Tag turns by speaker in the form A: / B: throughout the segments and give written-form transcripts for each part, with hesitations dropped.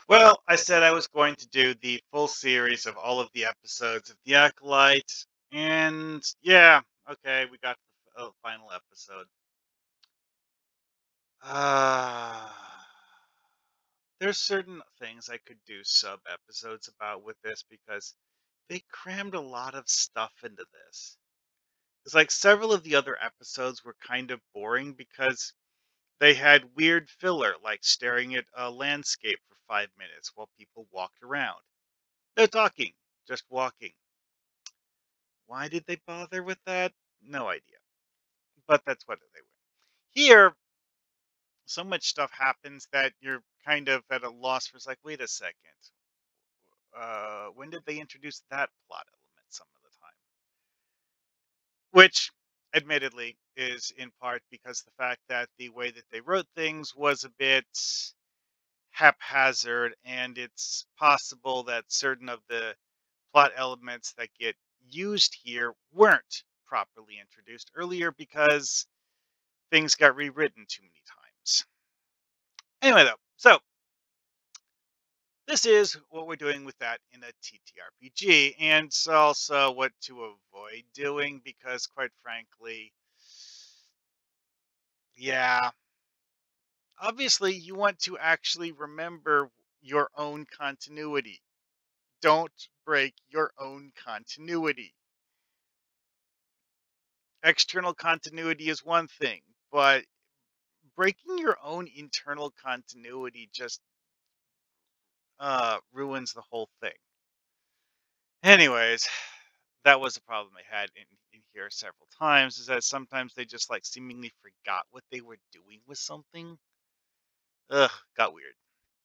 A: Well, I said I was going to do the full series of all of the episodes of The Acolyte, and yeah, okay, we got the final episode. Uh, there's certain things I could do sub episodes about with this because they crammed a lot of stuff into this. It's like several of the other episodes were kind of boring because they had weird filler, like staring at a landscape for 5 minutes while people walked around. No talking, just walking. Why did they bother with that? No idea. But that's what they were. Here, so much stuff happens that you're kind of at a loss for. It's like, wait a second. When did they introduce that plot element some of the time? Which, admittedly, is in part because the fact that the way that they wrote things was a bit haphazard, and it's possible that certain of the plot elements that get used here weren't properly introduced earlier because things got rewritten too many times. Anyway, though, so this is what we're doing with that in a TTRPG, and it's also what to avoid doing because, quite frankly, yeah, obviously you want to actually remember your own continuity. Don't break your own continuity. External continuity is one thing, but breaking your own internal continuity just ruins the whole thing. Anyways, that was a problem I had in here several times, is that sometimes they just like seemingly forgot what they were doing with something. Ugh, got weird.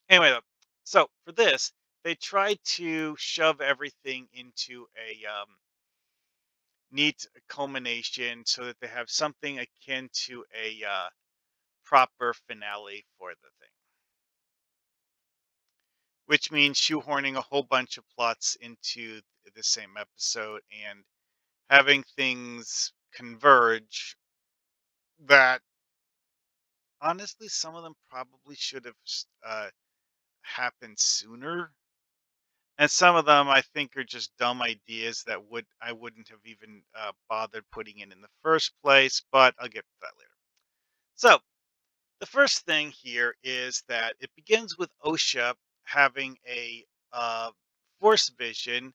A: Anyway, though, so for this, they tried to shove everything into a neat culmination so that they have something akin to a proper finale for the thing, which means shoehorning a whole bunch of plots into the same episode and having things converge that honestly some of them probably should have happened sooner, and some of them I think are just dumb ideas that I wouldn't have even bothered putting in the first place, but I'll get to that later. So the first thing here is that it begins with Osha having a force vision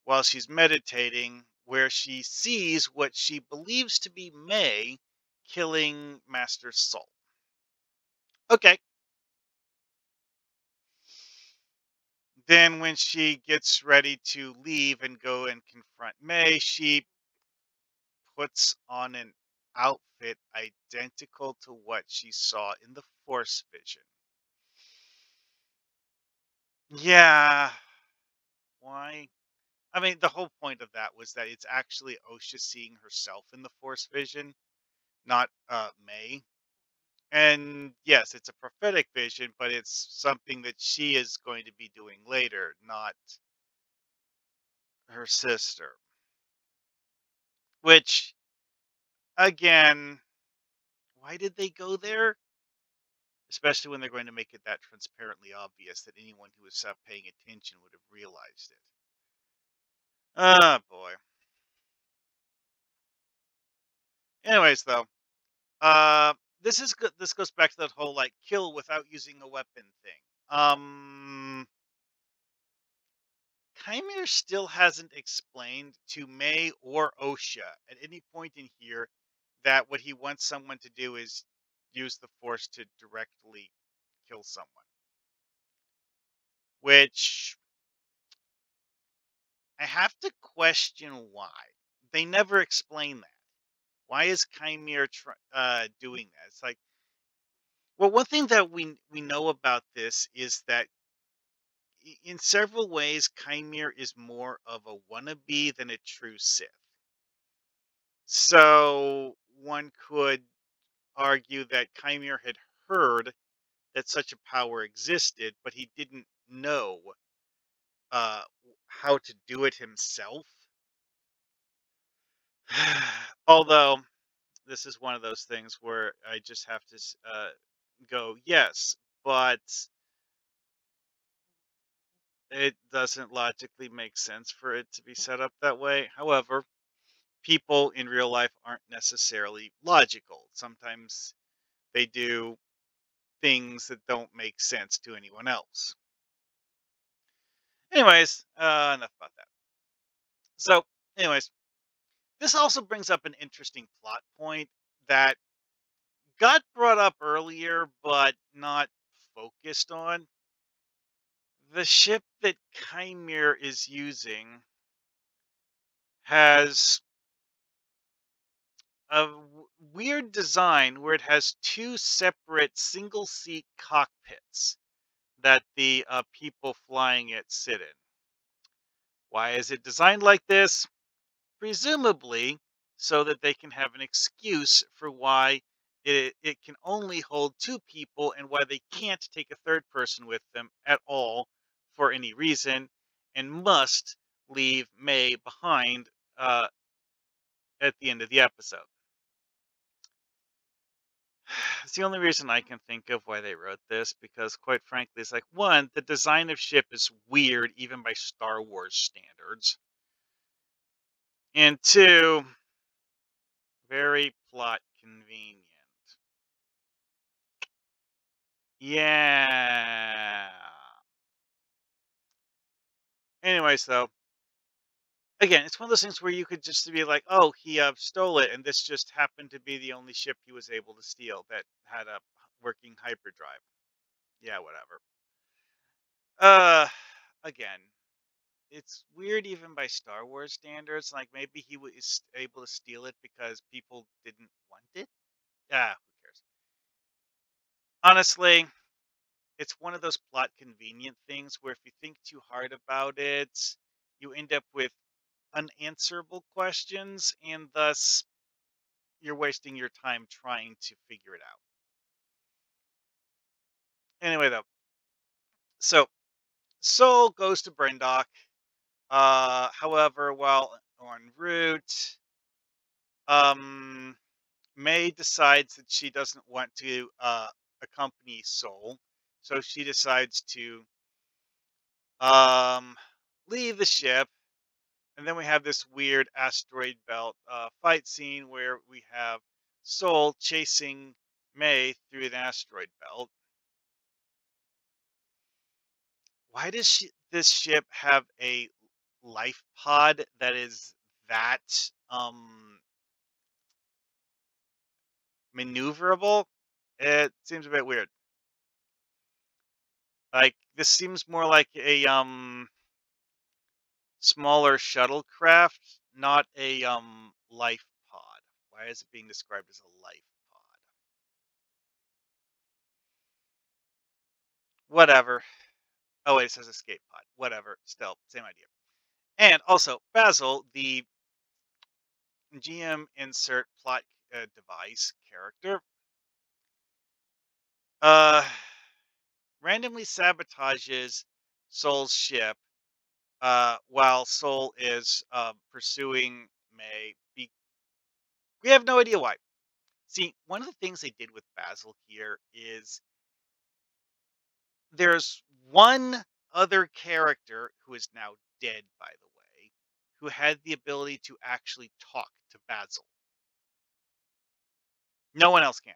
A: while she's meditating, where she sees what she believes to be May killing Master Salt. Okay. Then, when she gets ready to leave and go and confront May, she puts on an outfit identical to what she saw in the Force vision. Yeah. Why? I mean, the whole point of that was that it's actually Osha seeing herself in the Force vision, not May. And yes, it's a prophetic vision, but it's something that she is going to be doing later, not her sister. Which, again, why did they go there? Especially when they're going to make it that transparently obvious that anyone who was paying attention would have realized it. Ah, boy. Anyways, though, uh, this goes back to that whole like kill without using a weapon thing. Kymir still hasn't explained to May or Osha at any point in here that what he wants someone to do is use the Force to directly kill someone. Which I have to question why. They never explain that. Why is Kymir doing that? It's like, well, one thing that we know about this is that in several ways, Kymir is more of a wannabe than a true Sith. So one could argue that Kymir had heard that such a power existed, but he didn't know uh, how to do it himself. Although this is one of those things where I just have to go, yes, but It doesn't logically make sense for it to be set up that way. However, people in real life aren't necessarily logical. Sometimes they do things that don't make sense to anyone else. Anyways, enough about that. So, anyways, this also brings up an interesting plot point that got brought up earlier, but not focused on. The ship that Chimere is using has a weird design where it has two separate single seat cockpits that the people flying it sit in. Why is it designed like this? Presumably so that they can have an excuse for why it can only hold two people and why they can't take a third person with them at all for any reason and must leave May behind uh, at the end of the episode. It's the only reason I can think of why they wrote this because, quite frankly, it's like one, the design of ship is weird even by Star Wars standards, and two, very plot convenient. Yeah. Anyways, though, again, it's one of those things where you could just be like, "Oh, he stole it, and this just happened to be the only ship he was able to steal that had a working hyperdrive." Yeah, whatever. Uh, again, it's weird even by Star Wars standards. Like maybe he was able to steal it because people didn't want it. Yeah, who cares? Honestly, it's one of those plot convenient things where if you think too hard about it, you end up with unanswerable questions, and thus you're wasting your time trying to figure it out. Anyway, though, so Soul goes to Brendok. However, while en route, um, May decides that she doesn't want to accompany Soul, so she decides to um, leave the ship. And then we have this weird asteroid belt fight scene where we have Soul chasing May through an asteroid belt. Why does this ship have a life pod that is that maneuverable? It seems a bit weird. Like this seems more like a smaller shuttlecraft, not a life pod. Why is it being described as a life pod? Whatever. Oh wait, it says escape pod. Whatever. Still, same idea. And also, Basil, the GM insert plot device character, uh, randomly sabotages Soul's ship while Soul is pursuing May. We have no idea why. See, one of the things they did with Basil here is there's one other character who is now dead, by the way, who had the ability to actually talk to Basil. No one else can.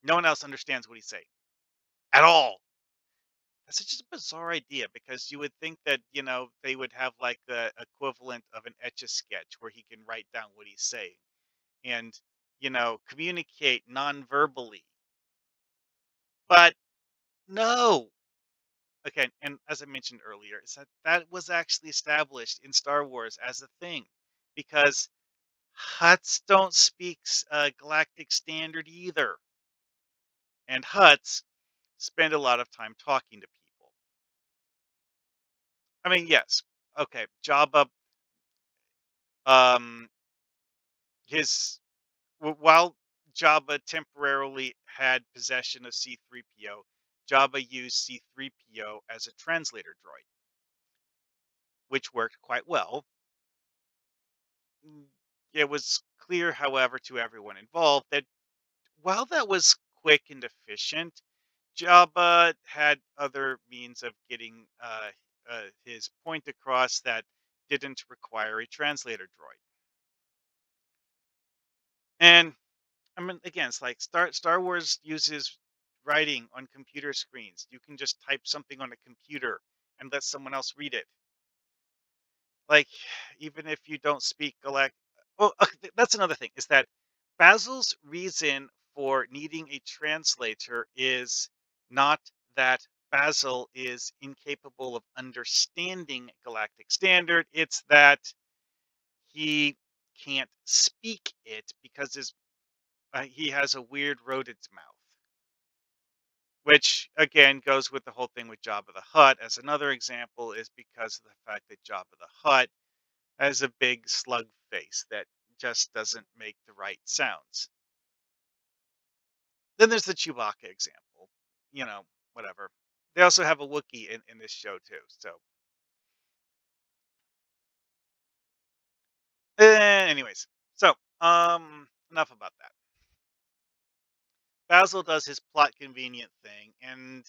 A: No one else understands what he's saying at all. That's such a bizarre idea because you would think that, they would have like the equivalent of an etch a sketch where he can write down what he's saying and, communicate non-verbally. But no. Okay, and as I mentioned earlier, is that was actually established in Star Wars as a thing because Huts don't speak Galactic Standard either, and Huts spend a lot of time talking to people. I mean, yes, okay, Jabba, um, his while Jabba temporarily had possession of C-3PO, Jabba used C-3PO as a translator droid, which worked quite well. It was clear, however, to everyone involved that while that was quick and efficient, Jabba had other means of getting his point across that didn't require a translator droid. And I mean, again, it's like Star Wars uses writing on computer screens. You can just type something on a computer and let someone else read it. Like, even if you don't speak galactic. Well, okay, that's another thing is that Basil's reason for needing a translator is not that Basil is incapable of understanding galactic standard. It's that he can't speak it because he has a weird rodent's mouth, which again goes with the whole thing with Jabba the Hutt. As another example, is because of the fact that Jabba the Hutt has a big slug face that just doesn't make the right sounds. Then there's the Chewbacca example. You know, whatever. They also have a Wookiee in this show too. So, anyways, so enough about that. Basil does his plot convenient thing, and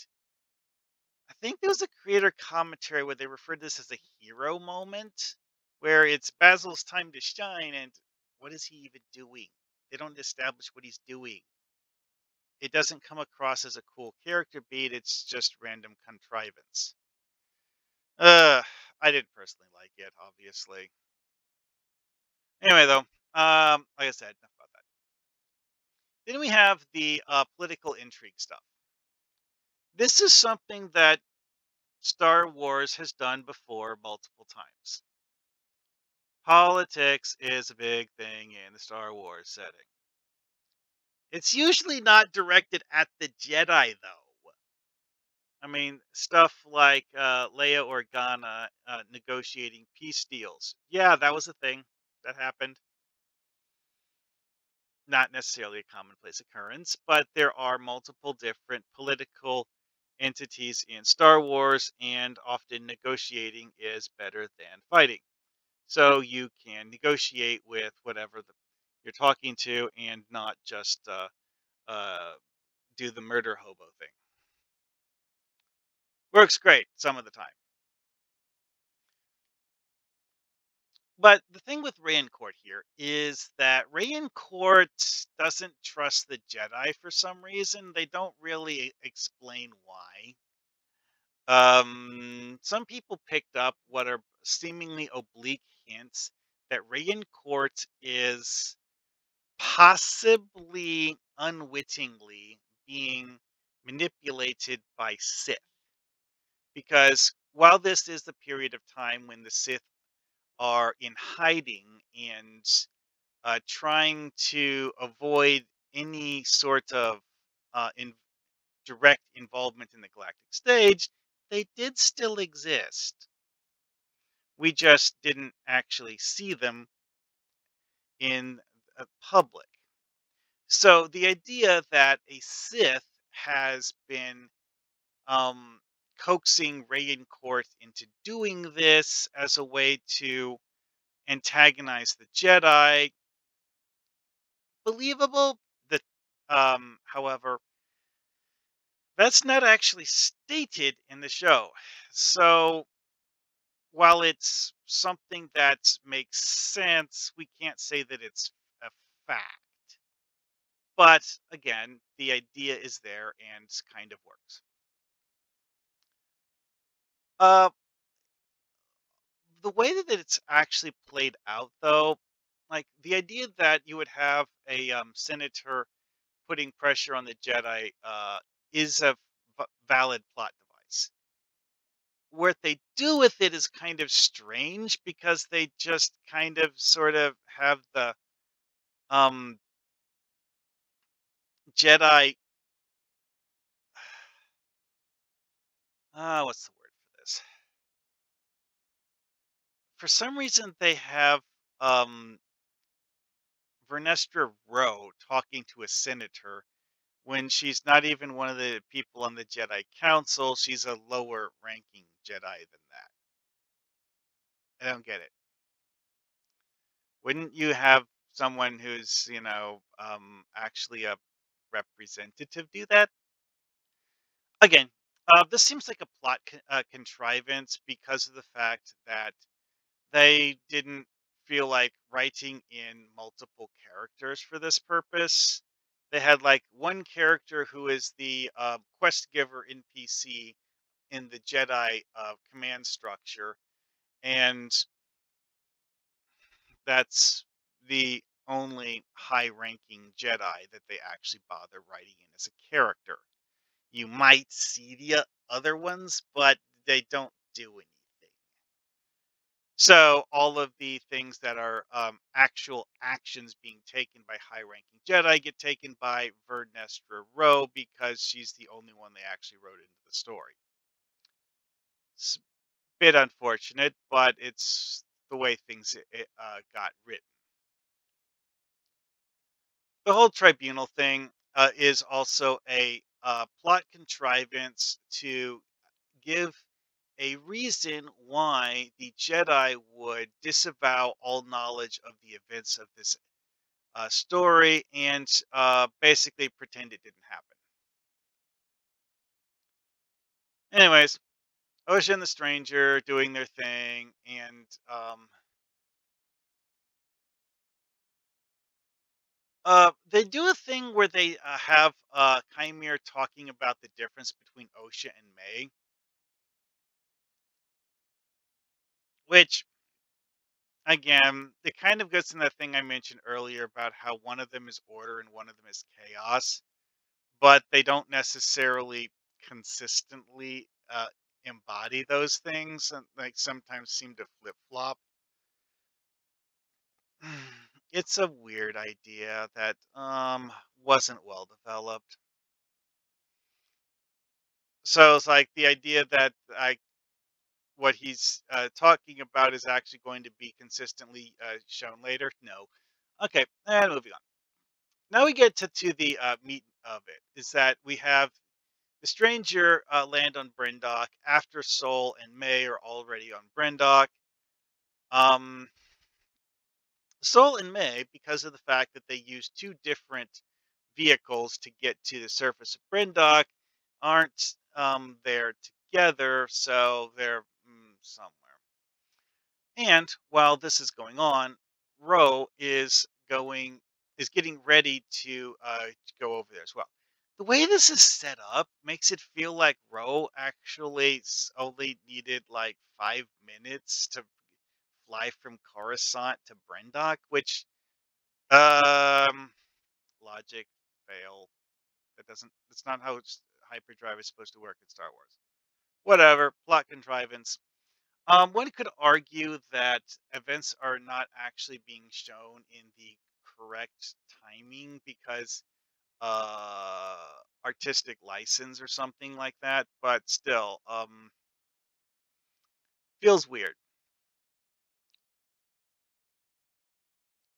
A: I think there was a creator commentary where they referred to this as a hero moment, where it's Basil's time to shine, and what is he even doing? They don't establish what he's doing. It doesn't come across as a cool character beat. It's just random contrivance. Uh, I didn't personally like it, obviously. Anyway, though, like I said, enough about that. Then we have the political intrigue stuff. This is something that Star Wars has done before multiple times. Politics is a big thing in the Star Wars setting. It's usually not directed at the Jedi, though. I mean, stuff like Leia Organa negotiating peace deals. Yeah, that was a thing that happened. Not necessarily a commonplace occurrence, but there are multiple different political entities in Star Wars, and often negotiating is better than fighting. So you can negotiate with whatever you're talking to, and not just uh, do the murder hobo thing. Works great some of the time. But the thing with Rayancourt here is that Rayancourt doesn't trust the Jedi for some reason. They don't really explain why. Some people picked up what are seemingly oblique hints that Rayancourt is possibly unwittingly being manipulated by Sith. Because while this is the period of time when the Sith are in hiding and trying to avoid any sort of direct involvement in the galactic stage, they did still exist. We just didn't actually see them in public. So the idea that a Sith has been um, coaxing Rayancourt into doing this as a way to antagonize the Jedi, believable. However, that's not actually stated in the show. So while it's something that makes sense, we can't say that it's a fact. But again, the idea is there and kind of works. Uh, the way that it's actually played out, though, like the idea that you would have a senator putting pressure on the Jedi is a valid plot device. What they do with it is kind of strange because they just kind of sort of have the um Jedi what's the word for this? For some reason they have um Vernestra Rowe talking to a senator when she's not even one of the people on the Jedi Council. She's a lower ranking Jedi than that. I don't get it. Wouldn't you have someone who's, actually a representative do that? Again, This seems like a contrivance because of the fact that they didn't feel like writing in multiple characters for this purpose. They had like one character who is the quest giver NPC in the Jedi command structure, and that's the only high ranking Jedi that they actually bother writing in as a character. You might see the other ones, but they don't do anything. So all of the things that are actual actions being taken by high-ranking Jedi get taken by Vernestra Rowe because she's the only one they actually wrote into the story. It's a bit unfortunate, but it's the way things got written. The whole tribunal thing is also a plot contrivance to give a reason why the Jedi would disavow all knowledge of the events of this story and basically pretend it didn't happen. Anyways, Ocean the Stranger doing their thing, and they do a thing where they have Chimere talking about the difference between Osha and May, which again, it kind of goes in that thing I mentioned earlier about how one of them is order and one of them is chaos, but they don't necessarily consistently embody those things, and like sometimes seem to flip flop. It's a weird idea that wasn't well developed. So it's like the idea that I what he's talking about is actually going to be consistently shown later. No. Okay, and moving on. Now we get to the meat of it. Is that we have the stranger land on Brendok after Sol and May are already on Brendok. Um, Sol and May, because of the fact that they use two different vehicles to get to the surface of Brendok, aren't there together, so they're somewhere. And while this is going on, Ro is getting ready to go over there as well. The way this is set up makes it feel like Ro actually only needed like 5 minutes to fly from Coruscant to Brendok, which um logic fail. That doesn't. That's not how hyperdrive is supposed to work in Star Wars. Whatever, plot contrivance. One could argue that events are not actually being shown in the correct timing because uh artistic license or something like that, but still, feels weird.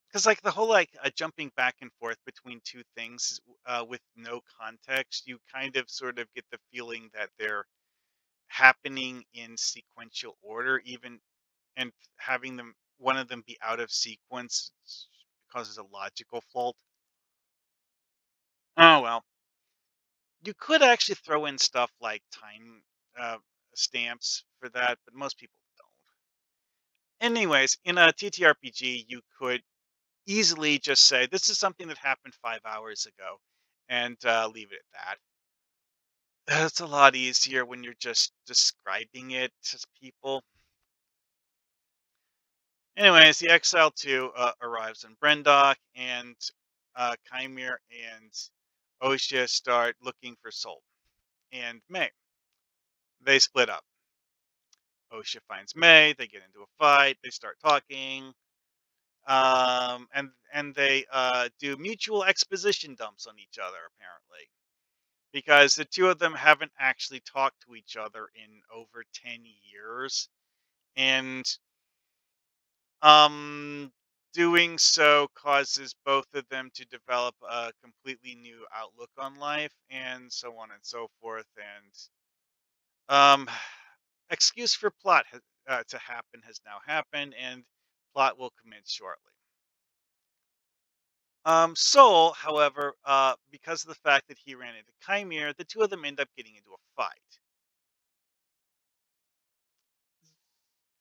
A: Because like the whole like jumping back and forth between two things with no context, you kind of sort of get the feeling that they're happening in sequential order, even and having them one of them be out of sequence causes a logical fault. Oh well, you could actually throw in stuff like time uh, stamps for that, but most people don't. Anyways, in a TTRPG, you could easily just say this is something that happened 5 hours ago, and leave it at that. It's a lot easier when you're just describing it to people. Anyways, the Exile 2 arrives in Brendok, and Chimere and Osha start looking for Sol and May. They split up. Osha finds May. They get into a fight. They start talking, and they do mutual exposition dumps on each other apparently because the two of them haven't actually talked to each other in over 10 years, and Um, doing so causes both of them to develop a completely new outlook on life, and so on and so forth. And um, excuse for to happen has now happened, and plot will commence shortly. Soul, however, because of the fact that he ran into Chimere, the two of them end up getting into a fight.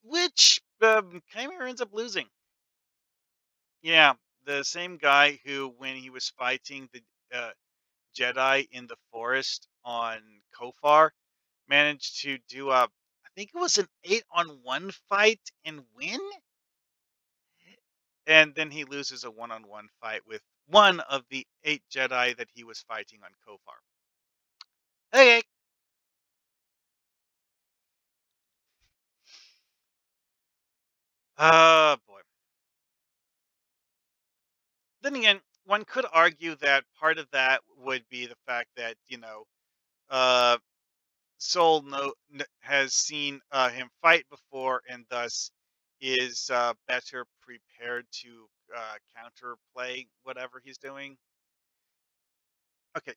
A: which Chimera ends up losing. Yeah, the same guy who, when he was fighting the uh, Jedi in the forest on Kofar, managed to do a, I think it was an 8-on-1 fight and win, and then he loses a one-on-one fight with one of the 8 Jedi that he was fighting on Kofar. Okay. Boy. Then again, one could argue that part of that would be the fact that, uh, Soul has seen him fight before, and thus is better prepared to counterplay whatever he's doing. Okay,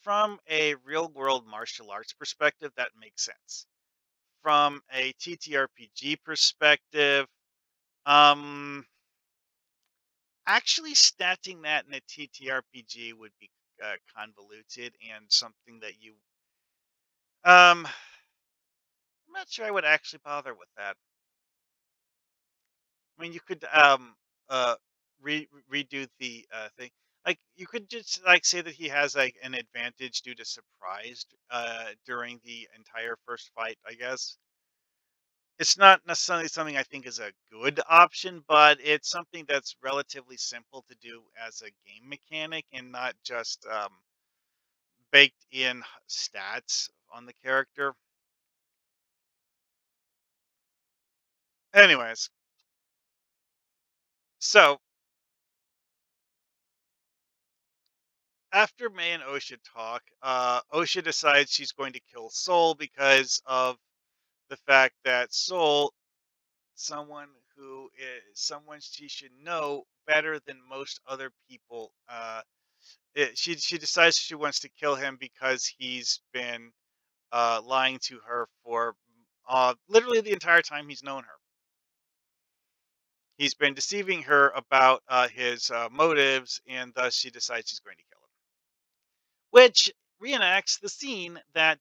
A: from a real world martial arts perspective, that makes sense. From a TTRPG perspective, um, actually statting that in a TTRPG would be convoluted and something that I'm not sure I would actually bother with that. I mean, you could uh redo the thing. Like, you could just like say that he has like an advantage due to surprise during the entire first fight, I guess. It's not necessarily something I think is a good option, but it's something that's relatively simple to do as a game mechanic and not just baked in stats on the character. Anyways, so after May and Osha talk, Osha decides she's going to kill Soul because of the fact that Soul, someone who is someone she should know better than most other people, she decides she wants to kill him because he's been lying to her for literally the entire time he's known her. He's been deceiving her about his motives, and thus she decides she's going to kill him, which reenacts the scene that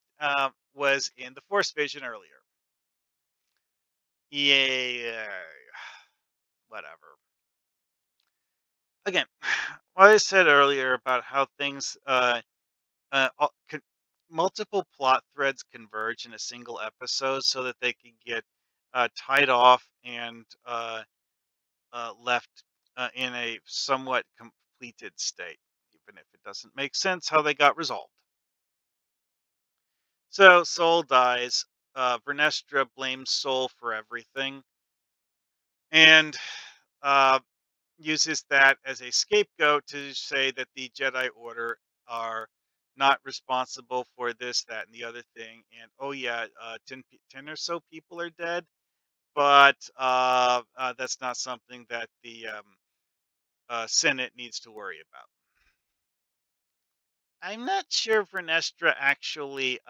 A: was in the Force Vision earlier. Yeah, whatever. Again, what I said earlier about how things, multiple plot threads converge in a single episode so that they can get tied off and left in a somewhat completed state, even if it doesn't make sense how they got resolved. So Soul dies. Vernestra blames Soul for everything and uh, uses that as a scapegoat to say that the Jedi Order are not responsible for this, that, and the other thing. And oh yeah, 10 or so people are dead, but that's not something that the Senate needs to worry about. I'm not sure Vernestra actually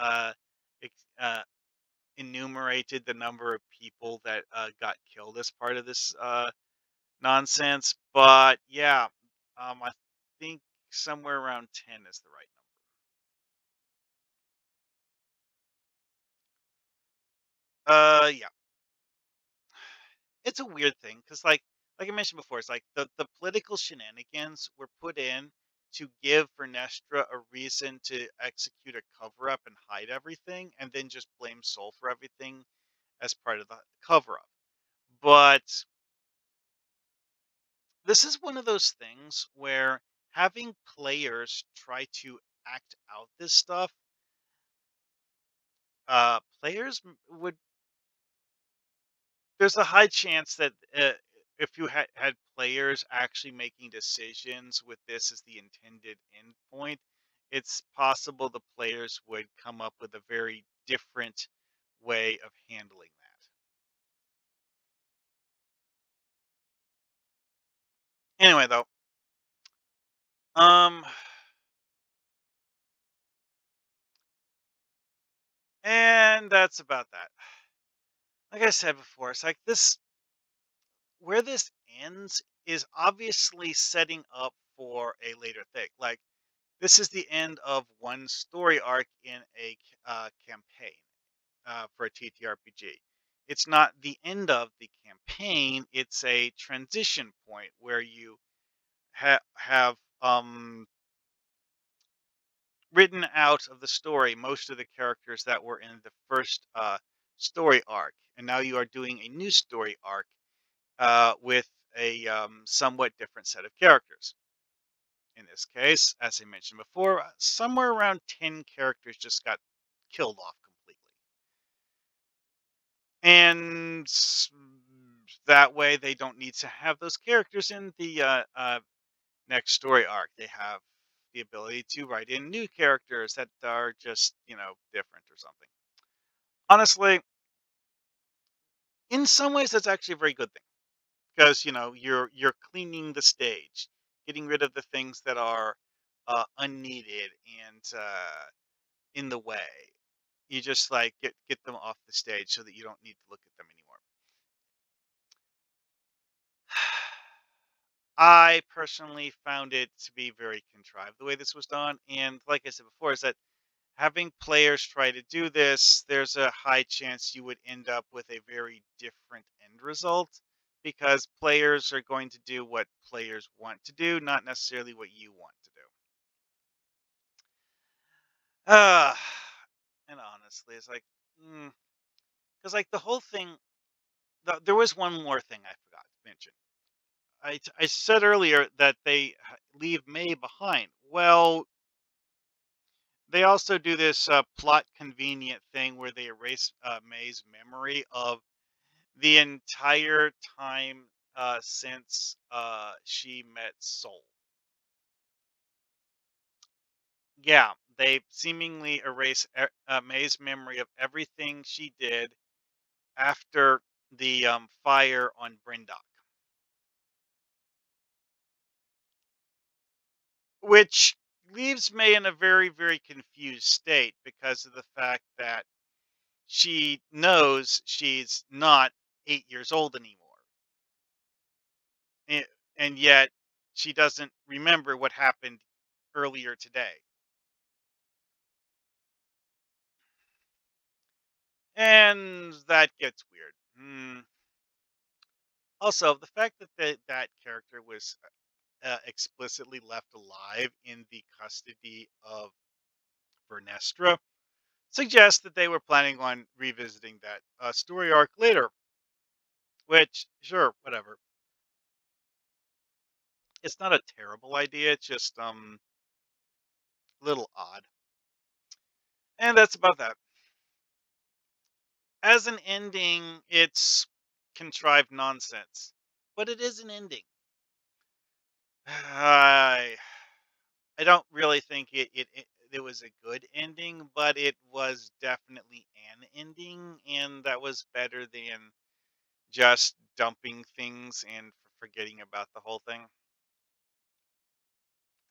A: enumerated the number of people that got killed as part of this nonsense, but yeah, I think somewhere around 10 is the right number. Yeah, it's a weird thing because, like I mentioned before, it's like the political shenanigans were put in to give Vernestra a reason to execute a cover up and hide everything, and then just blame Soul for everything as part of the cover up. But this is one of those things where having players try to act out this stuff, players would there's a high chance that if you had players actually making decisions with this as the intended endpoint, it's possible the players would come up with a very different way of handling that. Anyway, though, um, and that's about that. Like I said before, it's like this where this ends is obviously setting up for a later thing. Like, this is the end of one story arc in a campaign for a TTRPG. It's not the end of the campaign. It's a transition point where you have written out of the story most of the characters that were in the first story arc, and now you are doing a new story arc with a somewhat different set of characters. In this case, as I mentioned before, somewhere around 10 characters just got killed off completely. And that way, they don't need to have those characters in the next story arc. They have the ability to write in new characters that are just, different or something. Honestly, in some ways, that's actually a very good thing because you're cleaning the stage, getting rid of the things that are unneeded and in the way. You just like get them off the stage so that you don't need to look at them anymore. I personally found it to be very contrived the way this was done, and like I said before, is that having players try to do this, there's a high chance you would end up with a very different end result because players are going to do what players want to do, not necessarily what you want to do. Uh, and honestly, it's like, because like the whole thing, there was one more thing I forgot to mention. I said earlier that they leave May behind. Well, they also do this plot convenient thing where they erase May's memory of the entire time since she met Soul. Yeah, they seemingly erase May's memory of everything she did after the fire on Brindok, which leaves May in a very, very confused state because of the fact that she knows she's not 8 years old anymore. a- And yet she doesn't remember what happened earlier today. And that gets weird. Also, the fact that that character was explicitly left alive in the custody of Vernestra suggests that they were planning on revisiting that story arc later. Which, sure, whatever. It's not a terrible idea. It's just a little odd. And that's about that. As an ending, it's contrived nonsense, but it is an ending. I I don't really think it was a good ending, but it was definitely an ending, and that was better than just dumping things and forgetting about the whole thing.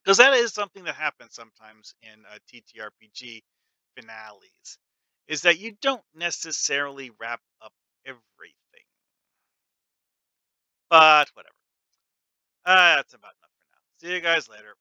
A: Because that is something that happens sometimes in TTRPG finales, is that you don't necessarily wrap up everything. But whatever. That's about enough for now. See you guys later.